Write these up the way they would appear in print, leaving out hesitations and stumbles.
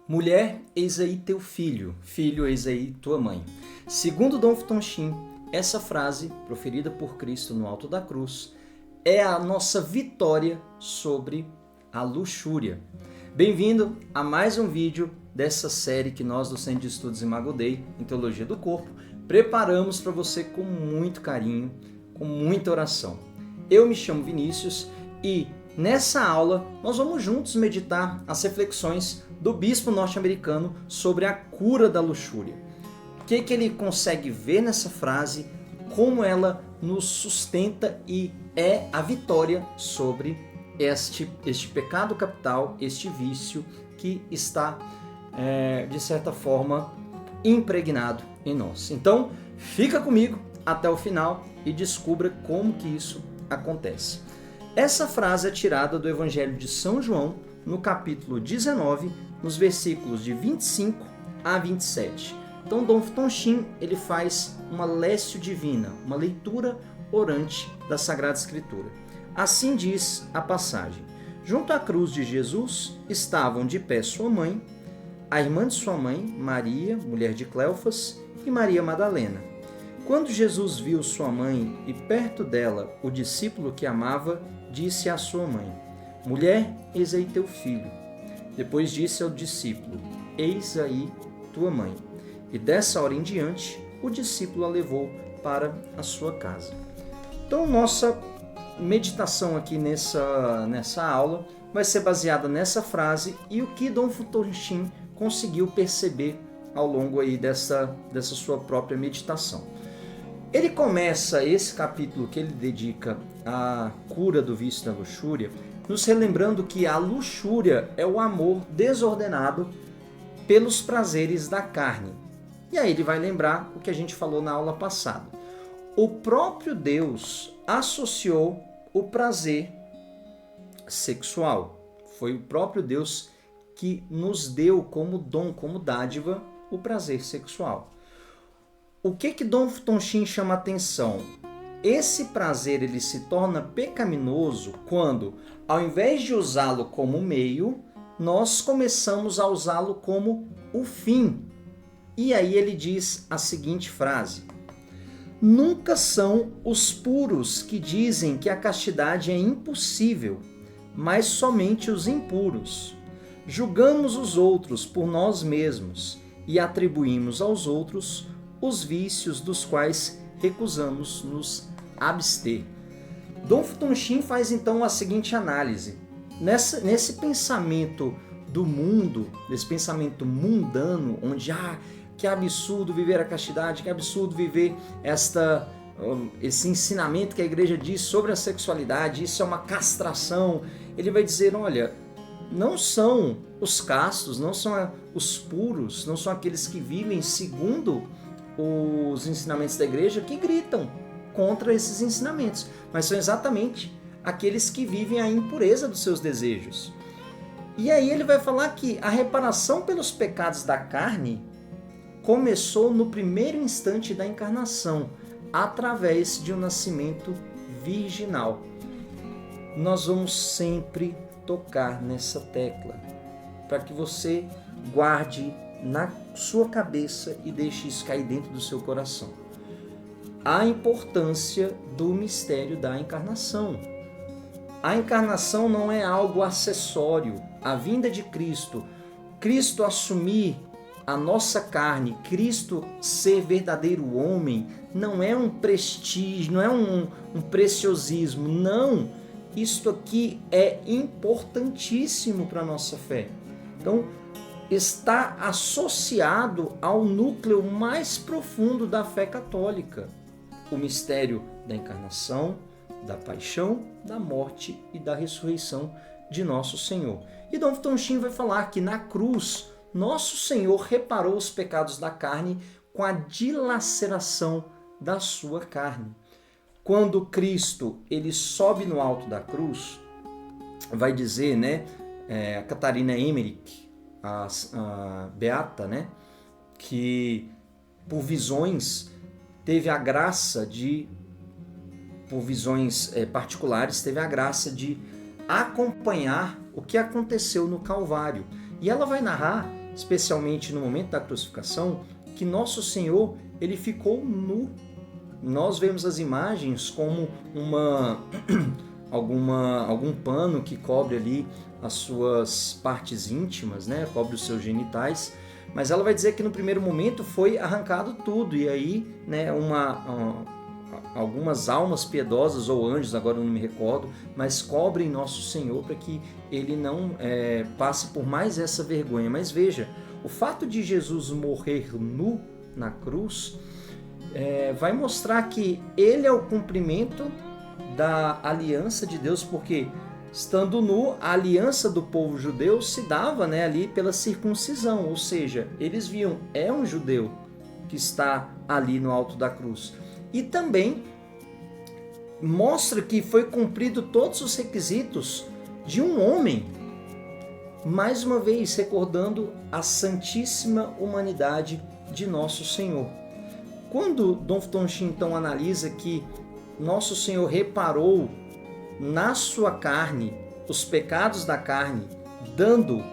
Mulher, eis aí teu filho, filho, eis aí tua mãe. Segundo Dom Futon Shin, essa frase, proferida por Cristo no alto da cruz, é a nossa vitória sobre a luxúria. Bem-vindo a mais um vídeo dessa série que nós do Centro de Estudos Imago Dei, em Teologia do Corpo, preparamos para você com muito carinho, com muita oração. Eu me chamo Vinícius e nessa aula nós vamos juntos meditar as reflexões do bispo norte-americano sobre a cura da luxúria. O que ele consegue ver nessa frase, como ela nos sustenta e é a vitória sobre este pecado capital, este vício que está, de certa forma, impregnado em nós. Então, fica comigo até o final e descubra como que isso acontece. Essa frase é tirada do Evangelho de São João, no capítulo 19, nos versículos de 25 a 27. Então, Dom Futon Shin, ele faz uma lécio divina, uma leitura orante da Sagrada Escritura. Assim diz a passagem: junto à cruz de Jesus estavam de pé sua mãe, a irmã de sua mãe, Maria, mulher de Cleofas, e Maria Madalena. Quando Jesus viu sua mãe e perto dela o discípulo que amava, disse à sua mãe: mulher, eis aí teu filho. Depois disse ao discípulo: eis aí tua mãe. E dessa hora em diante, o discípulo a levou para a sua casa. Então, nossa meditação aqui nessa aula vai ser baseada nessa frase e o que Dom Futon Shin conseguiu perceber ao longo aí dessa sua própria meditação. Ele começa esse capítulo que ele dedica à cura do vício da luxúria, nos relembrando que a luxúria é o amor desordenado pelos prazeres da carne. E aí ele vai lembrar o que a gente falou na aula passada. O próprio Deus associou o prazer sexual. Foi o próprio Deus que nos deu como dom, como dádiva, o prazer sexual. O que Dom Futon Shin chama atenção? Esse prazer ele se torna pecaminoso quando, ao invés de usá-lo como meio, nós começamos a usá-lo como o fim. E aí ele diz a seguinte frase: nunca são os puros que dizem que a castidade é impossível, mas somente os impuros. Julgamos os outros por nós mesmos e atribuímos aos outros os vícios dos quais recusamos nos abster. Dom Futon Shin faz então a seguinte análise. Nesse pensamento do mundo, nesse pensamento mundano, onde que absurdo viver a castidade, que absurdo viver esse ensinamento que a igreja diz sobre a sexualidade, isso é uma castração. Ele vai dizer, olha, não são os castos, não são os puros, não são aqueles que vivem segundo os ensinamentos da igreja que gritam contra esses ensinamentos, mas são exatamente aqueles que vivem a impureza dos seus desejos. E aí ele vai falar que a reparação pelos pecados da carne começou no primeiro instante da encarnação, através de um nascimento virginal. Nós vamos sempre tocar nessa tecla, para que você guarde na sua cabeça e deixe isso cair dentro do seu coração. A importância do mistério da encarnação. A encarnação não é algo acessório. A vinda de Cristo, Cristo assumir a nossa carne, Cristo ser verdadeiro homem, não é um prestígio, não é um preciosismo, não. Isto aqui é importantíssimo para a nossa fé. Então, está associado ao núcleo mais profundo da fé católica, o mistério da encarnação, da paixão, da morte e da ressurreição de nosso Senhor. E Dom Futon Shin vai falar que na cruz, nosso Senhor reparou os pecados da carne com a dilaceração da sua carne. Quando Cristo ele sobe no alto da cruz, vai dizer, a Catarina Emmerich, a beata, que por visões teve a graça por visões particulares, teve a graça de acompanhar o que aconteceu no Calvário. E ela vai narrar especialmente no momento da crucificação, que nosso Senhor, ele ficou nu. Nós vemos as imagens como algum pano que cobre ali as suas partes íntimas, né? Cobre os seus genitais, mas ela vai dizer que no primeiro momento foi arrancado tudo, e aí, né, algumas almas piedosas ou anjos, agora eu não me recordo, mas cobrem nosso Senhor para que ele não passe por mais essa vergonha. Mas veja, o fato de Jesus morrer nu na cruz vai mostrar que ele é o cumprimento da aliança de Deus, porque estando nu, a aliança do povo judeu se dava, né, ali pela circuncisão, ou seja, eles viam, é um judeu que está ali no alto da cruz. E também mostra que foi cumprido todos os requisitos de um homem, mais uma vez recordando a santíssima humanidade de nosso Senhor. Quando Dom Tonchi então analisa que nosso Senhor reparou na sua carne os pecados da carne, dando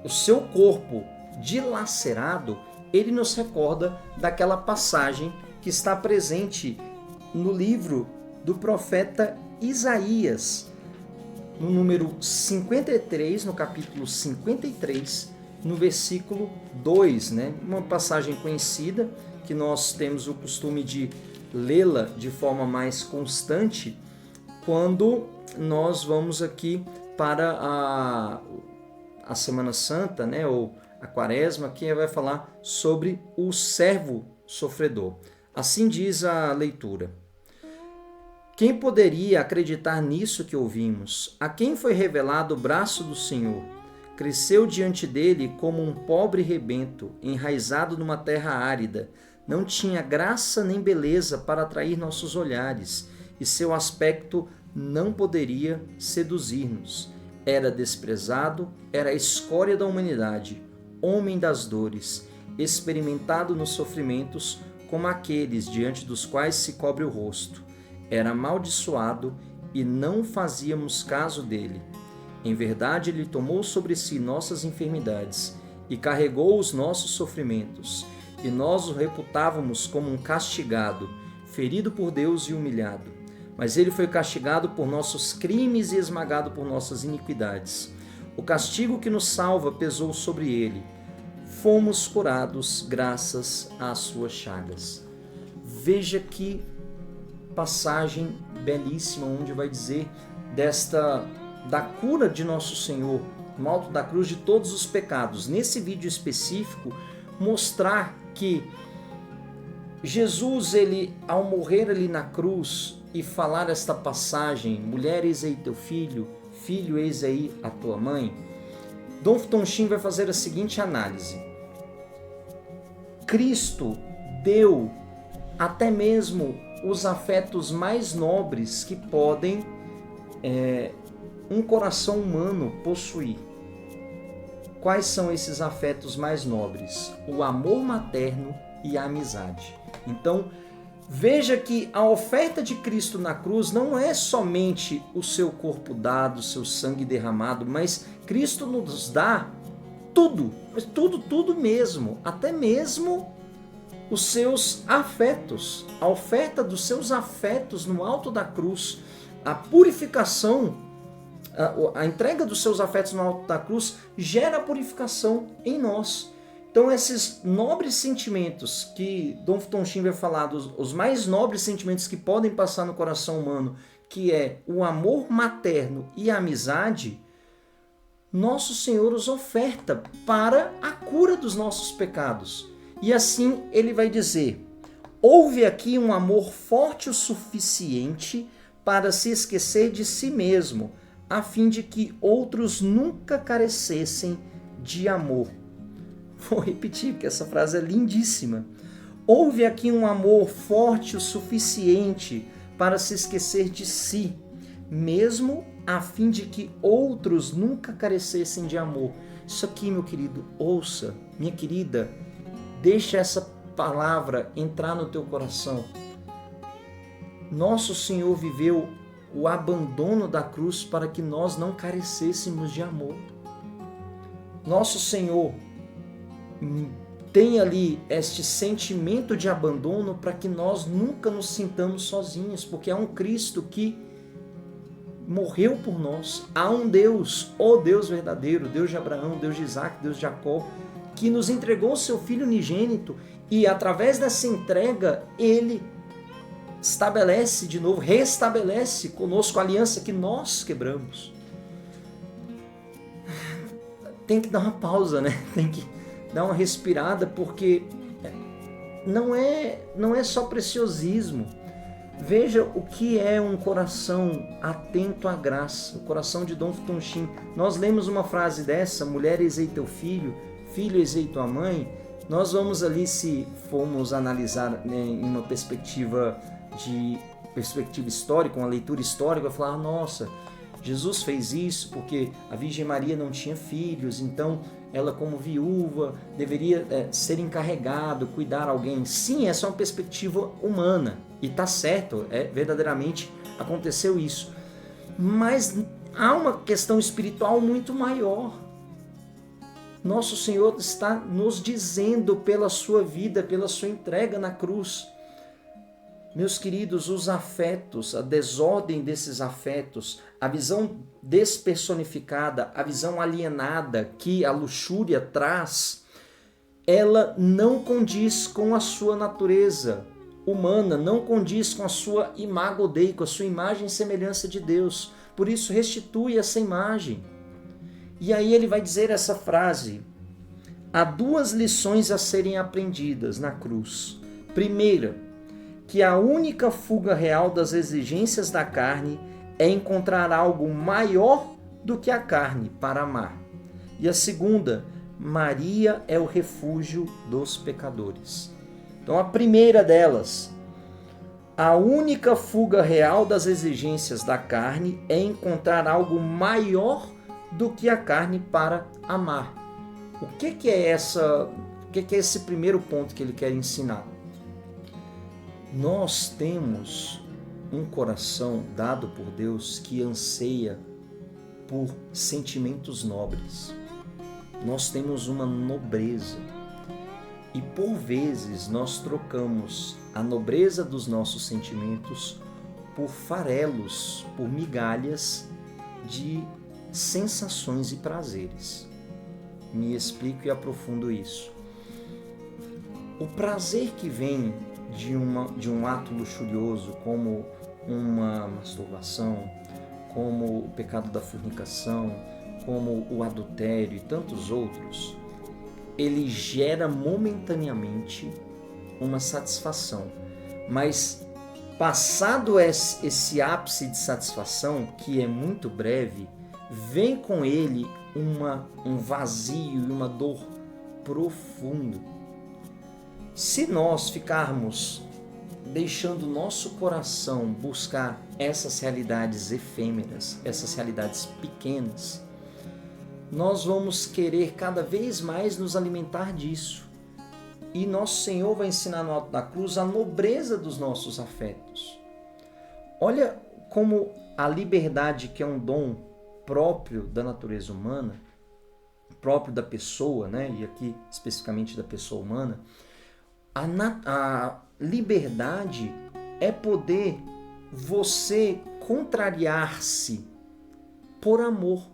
o seu corpo dilacerado, ele nos recorda daquela passagem que está presente no livro do profeta Isaías, no número 53, no capítulo 53, no versículo 2, né? Uma passagem conhecida que nós temos o costume de lê-la de forma mais constante quando nós vamos aqui para a Semana Santa, né, ou a Quaresma, que vai falar sobre o servo sofredor. Assim diz a leitura. Quem poderia acreditar nisso que ouvimos? A quem foi revelado o braço do Senhor? Cresceu diante dele como um pobre rebento, enraizado numa terra árida. Não tinha graça nem beleza para atrair nossos olhares, e seu aspecto não poderia seduzir-nos. Era desprezado, era a escória da humanidade, homem das dores, experimentado nos sofrimentos, como aqueles diante dos quais se cobre o rosto. Era amaldiçoado e não fazíamos caso dele. Em verdade, ele tomou sobre si nossas enfermidades e carregou os nossos sofrimentos, e nós o reputávamos como um castigado, ferido por Deus e humilhado. Mas ele foi castigado por nossos crimes e esmagado por nossas iniquidades. O castigo que nos salva pesou sobre ele. Fomos curados graças às suas chagas. Veja que passagem belíssima, onde vai dizer da cura de nosso Senhor no alto da cruz de todos os pecados. Nesse vídeo específico, mostrar que Jesus, ele, ao morrer ali na cruz e falar esta passagem, mulher, eis aí teu filho, filho, eis aí a tua mãe, Dom Tonchi vai fazer a seguinte análise. Cristo deu até mesmo os afetos mais nobres que podem um coração humano possuir. Quais são esses afetos mais nobres? O amor materno e a amizade. Então, veja que a oferta de Cristo na cruz não é somente o seu corpo dado, o seu sangue derramado, mas Cristo nos dá tudo, mas tudo mesmo, até mesmo os seus afetos, a oferta dos seus afetos no alto da cruz, a purificação, a entrega dos seus afetos no alto da cruz gera purificação em nós. Então esses nobres sentimentos que Dom Tonchi vai falar, os mais nobres sentimentos que podem passar no coração humano, que é o amor materno e a amizade, nosso Senhor os oferta para a cura dos nossos pecados. E assim ele vai dizer, houve aqui um amor forte o suficiente para se esquecer de si mesmo, a fim de que outros nunca carecessem de amor. Vou repetir, porque essa frase é lindíssima. Houve aqui um amor forte o suficiente para se esquecer de si, mesmo a fim de que outros nunca carecessem de amor. Isso aqui, meu querido, ouça, minha querida, deixa essa palavra entrar no teu coração. Nosso Senhor viveu o abandono da cruz para que nós não carecêssemos de amor. Nosso Senhor tem ali este sentimento de abandono para que nós nunca nos sintamos sozinhos, porque há um Cristo que morreu por nós, há um Deus, o Deus verdadeiro, Deus de Abraão, Deus de Isaac, Deus de Jacó, que nos entregou o seu Filho unigênito, e através dessa entrega ele estabelece de novo, restabelece conosco a aliança que nós quebramos. Tem que dar uma pausa, né? Tem que dar uma respirada, porque não é só preciosismo. Veja o que é um coração atento à graça, o coração de Dom Tonchim. Nós lemos uma frase dessa: mulher, eis teu filho, filho, eis tua mãe. Nós vamos ali, se formos analisar, né, em uma perspectiva histórica, uma leitura histórica, vai falar: nossa, Jesus fez isso porque a Virgem Maria não tinha filhos, então ela, como viúva, deveria ser encarregado, cuidar alguém. Sim, essa é uma perspectiva humana, e está certo, verdadeiramente aconteceu isso. Mas há uma questão espiritual muito maior. Nosso Senhor está nos dizendo pela sua vida, pela sua entrega na cruz. Meus queridos, os afetos, a desordem desses afetos, a visão despersonificada, a visão alienada que a luxúria traz, ela não condiz com a sua natureza humana, não condiz com a sua imago Dei, com a sua imagem e semelhança de Deus. Por isso, restitui essa imagem. E aí ele vai dizer essa frase: há duas lições a serem aprendidas na cruz. Primeira, que a única fuga real das exigências da carne é encontrar algo maior do que a carne para amar. E a segunda, Maria é o refúgio dos pecadores. Então a primeira delas, a única fuga real das exigências da carne é encontrar algo maior do que a carne para amar. O que é esse primeiro ponto que ele quer ensinar? Nós temos um coração dado por Deus que anseia por sentimentos nobres. Nós temos uma nobreza. E por vezes nós trocamos a nobreza dos nossos sentimentos por farelos, por migalhas de sensações e prazeres. Me explico e aprofundo isso. O prazer que vem de um ato luxurioso, como uma masturbação, como o pecado da fornicação, como o adultério e tantos outros, ele gera momentaneamente uma satisfação, mas passado esse ápice de satisfação, que é muito breve, vem com ele um vazio e uma dor profunda. Se nós ficarmos deixando nosso coração buscar essas realidades efêmeras, essas realidades pequenas, nós vamos querer cada vez mais nos alimentar disso. E nosso Senhor vai ensinar no alto da cruz a nobreza dos nossos afetos. Olha como a liberdade, que é um dom próprio da natureza humana, próprio da pessoa, né? E aqui especificamente da pessoa humana, a liberdade é poder você contrariar-se por amor.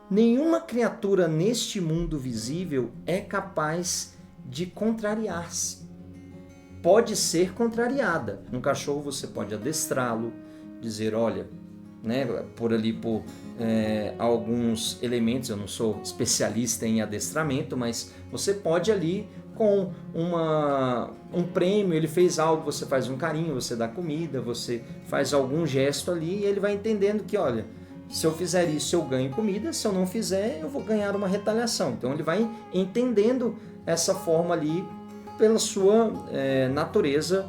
Nenhuma criatura neste mundo visível é capaz de contrariar-se. Pode ser contrariada. Um cachorro você pode adestrá-lo, dizer, olha, né, por alguns elementos, eu não sou especialista em adestramento, mas você pode ali, com um prêmio, ele fez algo, você faz um carinho, você dá comida, você faz algum gesto ali, e ele vai entendendo que, olha, se eu fizer isso eu ganho comida, se eu não fizer eu vou ganhar uma retaliação. Então ele vai entendendo essa forma ali pela sua natureza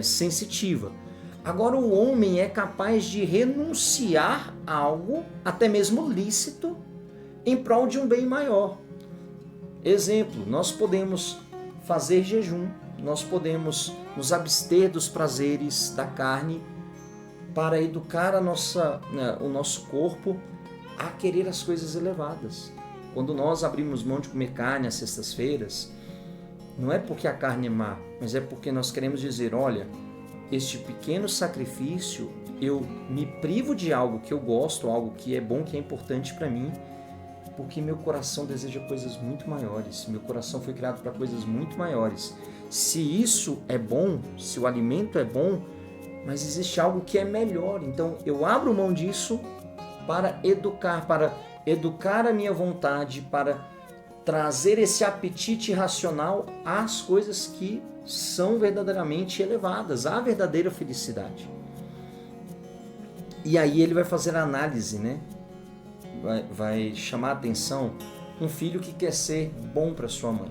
sensitiva. Agora o homem é capaz de renunciar a algo, até mesmo lícito, em prol de um bem maior. Exemplo, nós podemos fazer jejum, nós podemos nos abster dos prazeres da carne para educar o nosso corpo a querer as coisas elevadas. Quando nós abrimos mão de comer carne às sextas-feiras, não é porque a carne é má, mas é porque nós queremos dizer, olha, este pequeno sacrifício, eu me privo de algo que eu gosto, algo que é bom, que é importante para mim, porque meu coração deseja coisas muito maiores. Meu coração foi criado para coisas muito maiores. Se isso é bom, se o alimento é bom, mas existe algo que é melhor. Então eu abro mão disso para educar a minha vontade, para trazer esse apetite racional às coisas que são verdadeiramente elevadas, à verdadeira felicidade. E aí ele vai fazer a análise, né? Vai chamar a atenção um filho que quer ser bom para sua mãe.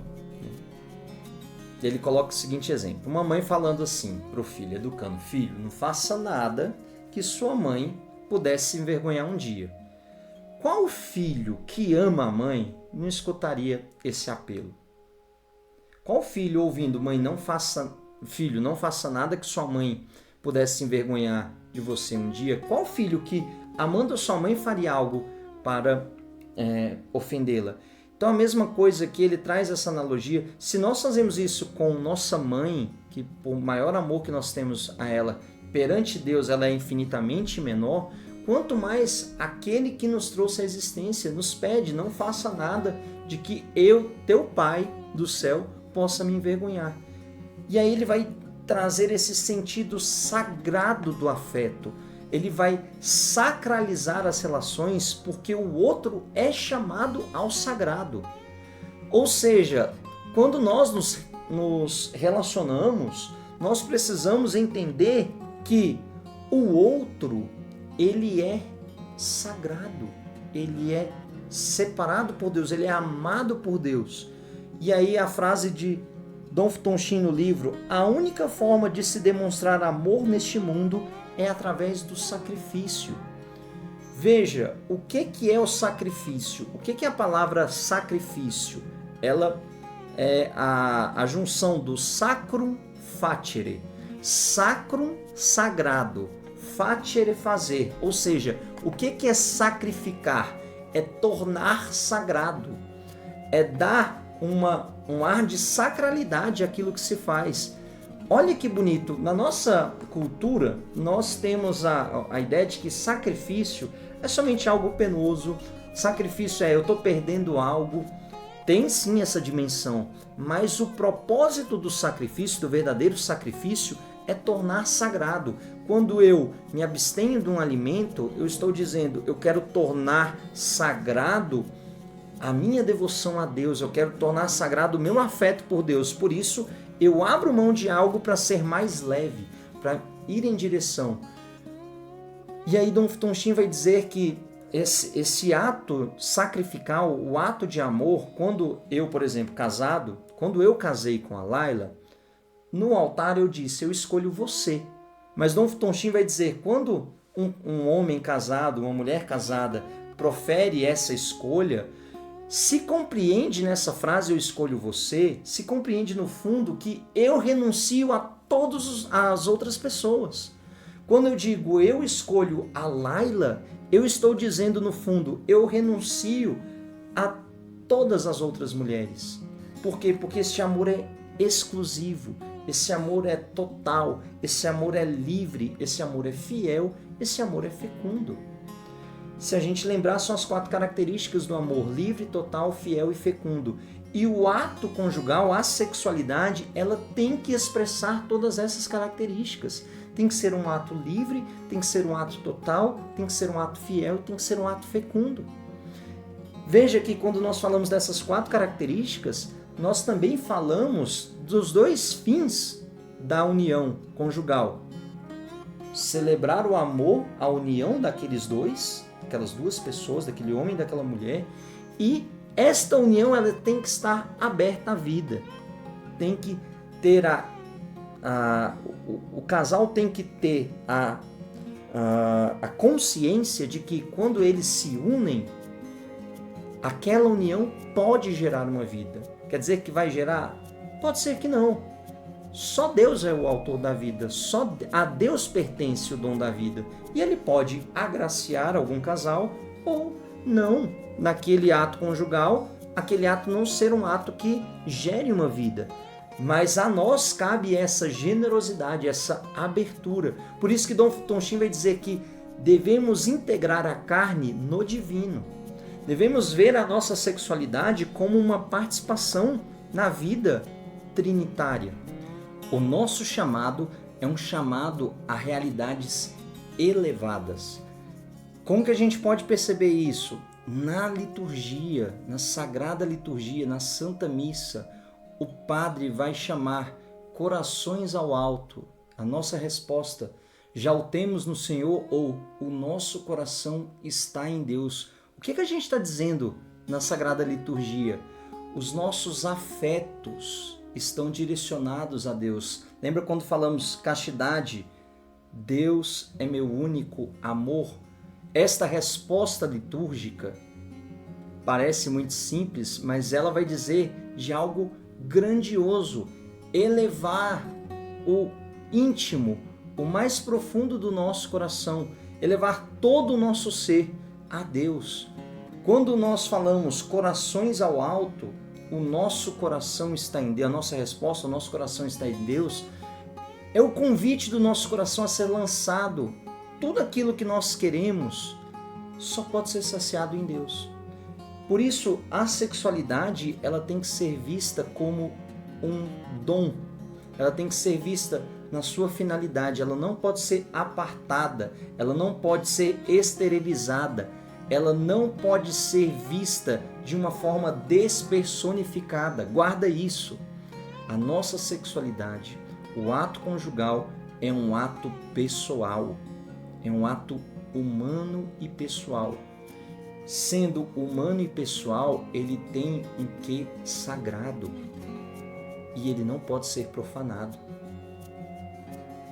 Ele coloca o seguinte exemplo, uma mãe falando assim para o filho, educando, filho, não faça nada que sua mãe pudesse se envergonhar um dia. Qual filho que ama a mãe não escutaria esse apelo? Qual filho ouvindo, filho, não faça nada que sua mãe pudesse se envergonhar de você um dia? Qual filho que, amando a sua mãe, faria algo para ofendê-la? Então a mesma coisa que ele traz essa analogia, se nós fazemos isso com nossa mãe, que por maior amor que nós temos a ela, perante Deus ela é infinitamente menor, quanto mais aquele que nos trouxe a existência nos pede, não faça nada de que eu, teu Pai do céu, possa me envergonhar. E aí ele vai trazer esse sentido sagrado do afeto. Ele vai sacralizar as relações porque o outro é chamado ao sagrado. Ou seja, quando nós nos relacionamos, nós precisamos entender que o outro, ele é sagrado, ele é separado por Deus, ele é amado por Deus. E aí a frase de Dom Tonchim no livro, a única forma de se demonstrar amor neste mundo é através do sacrifício. Veja, o que é o sacrifício? O que é a palavra sacrifício? Ela é a junção do sacrum facere. Sacrum, sagrado. Facere, fazer. Ou seja, o que é sacrificar? É tornar sagrado. É dar um ar de sacralidade àquilo que se faz. Olha que bonito, na nossa cultura nós temos a ideia de que sacrifício é somente algo penoso, sacrifício eu estou perdendo algo, tem sim essa dimensão, mas o propósito do sacrifício, do verdadeiro sacrifício, é tornar sagrado. Quando eu me abstenho de um alimento, eu estou dizendo, eu quero tornar sagrado a minha devoção a Deus, eu quero tornar sagrado o meu afeto por Deus, por isso eu abro mão de algo para ser mais leve, para ir em direção. E aí Dom Tonchim vai dizer que esse ato sacrificial, o ato de amor, quando eu, por exemplo, casado, quando eu casei com a Laila, no altar eu disse, eu escolho você. Mas Dom Tonchim vai dizer, quando um homem casado, uma mulher casada, profere essa escolha, se compreende nessa frase, eu escolho você, se compreende no fundo que eu renuncio a todas as outras pessoas. Quando eu digo eu escolho a Laila, eu estou dizendo no fundo, eu renuncio a todas as outras mulheres. Por quê? Porque esse amor é exclusivo, esse amor é total, esse amor é livre, esse amor é fiel, esse amor é fecundo. Se a gente lembrar, são as 4 características do amor: livre, total, fiel e fecundo. E o ato conjugal, a sexualidade, ela tem que expressar todas essas características. Tem que ser um ato livre, tem que ser um ato total, tem que ser um ato fiel, tem que ser um ato fecundo. Veja que quando nós falamos dessas 4 características, nós também falamos dos 2 fins da união conjugal. Celebrar o amor, a união daqueles aquelas 2 pessoas, daquele homem e daquela mulher, e esta união ela tem que estar aberta à vida. Tem que ter o casal tem que ter a consciência de que quando eles se unem, aquela união pode gerar uma vida. Quer dizer que vai gerar? Pode ser que não. Só Deus é o autor da vida, só a Deus pertence o dom da vida. E ele pode agraciar algum casal ou não. naquele ato conjugal, aquele ato não ser um ato que gere uma vida. Mas a nós cabe essa generosidade, essa abertura. Por isso que Dom Tonchim vai dizer que devemos integrar a carne no divino. Devemos ver a nossa sexualidade como uma participação na vida trinitária. O nosso chamado é um chamado a realidades elevadas. Como que a gente pode perceber isso? Na liturgia, na Sagrada Liturgia, na Santa Missa, o Padre vai chamar corações ao alto. A nossa resposta, já o temos no Senhor ou o nosso coração está em Deus. O que a gente está dizendo na Sagrada Liturgia? Os nossos afetos estão direcionados a Deus. Lembra quando falamos castidade? Deus é meu único amor. Esta resposta litúrgica parece muito simples, mas ela vai dizer de algo grandioso, elevar o íntimo, o mais profundo do nosso coração, elevar todo o nosso ser a Deus. Quando nós falamos corações ao alto, o nosso coração está em Deus, a nossa resposta, o nosso coração está em Deus, é o convite do nosso coração a ser lançado. Tudo aquilo que nós queremos só pode ser saciado em Deus. Por isso, a sexualidade ela tem que ser vista como um dom. Ela tem que ser vista na sua finalidade. Ela não pode ser apartada. Ela não pode ser esterilizada. Ela não pode ser vista de uma forma despersonificada. Guarda isso. A nossa sexualidade, o ato conjugal, é um ato pessoal. É um ato humano e pessoal. Sendo humano e pessoal, ele tem um quê sagrado e ele não pode ser profanado.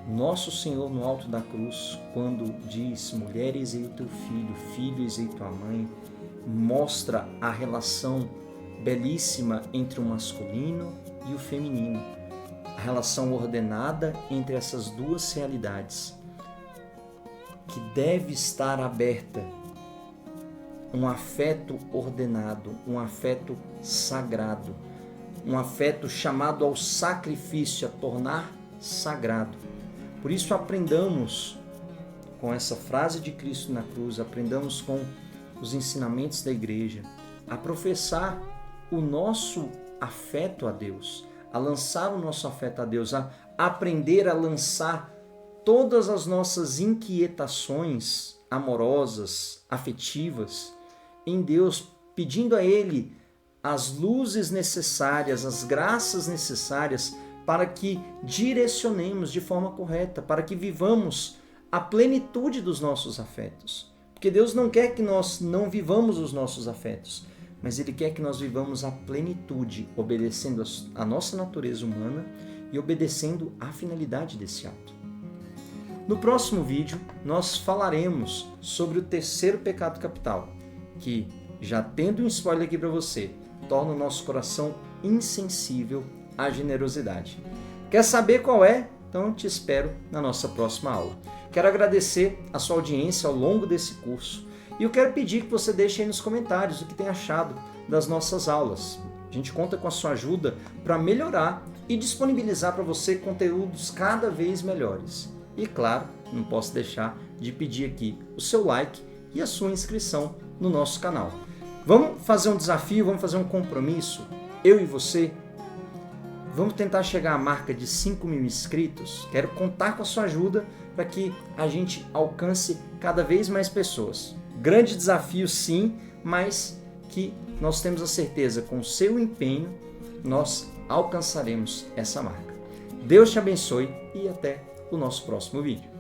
Nosso Senhor no alto da cruz, quando diz mulher, eis aí o teu filho, filho, eis aí tua mãe, mostra a relação belíssima entre o masculino e o feminino, a relação ordenada entre essas duas realidades, que deve estar aberta. Um afeto ordenado, um afeto sagrado, um afeto chamado ao sacrifício, a tornar sagrado. Por isso aprendamos com essa frase de Cristo na cruz, aprendamos com os ensinamentos da igreja, a professar o nosso afeto a Deus, a lançar o nosso afeto a Deus, a aprender a lançar todas as nossas inquietações amorosas, afetivas, em Deus, pedindo a Ele as luzes necessárias, as graças necessárias para que direcionemos de forma correta, para que vivamos a plenitude dos nossos afetos. Porque Deus não quer que nós não vivamos os nossos afetos, mas Ele quer que nós vivamos a plenitude, obedecendo a nossa natureza humana e obedecendo à finalidade desse ato. No próximo vídeo, nós falaremos sobre o terceiro pecado capital, que, já tendo um spoiler aqui para você, torna o nosso coração insensível à generosidade. Quer saber qual é? Então te espero na nossa próxima aula. Quero agradecer a sua audiência ao longo desse curso e eu quero pedir que você deixe aí nos comentários o que tem achado das nossas aulas. A gente conta com a sua ajuda para melhorar e disponibilizar para você conteúdos cada vez melhores. E claro, não posso deixar de pedir aqui o seu like e a sua inscrição no nosso canal. Vamos fazer um desafio, vamos fazer um compromisso, eu e você. Vamos tentar chegar à marca de 5.000 inscritos. Quero contar com a sua ajuda para que a gente alcance cada vez mais pessoas. Grande desafio sim, mas que nós temos a certeza, com o seu empenho, nós alcançaremos essa marca. Deus te abençoe e até o nosso próximo vídeo.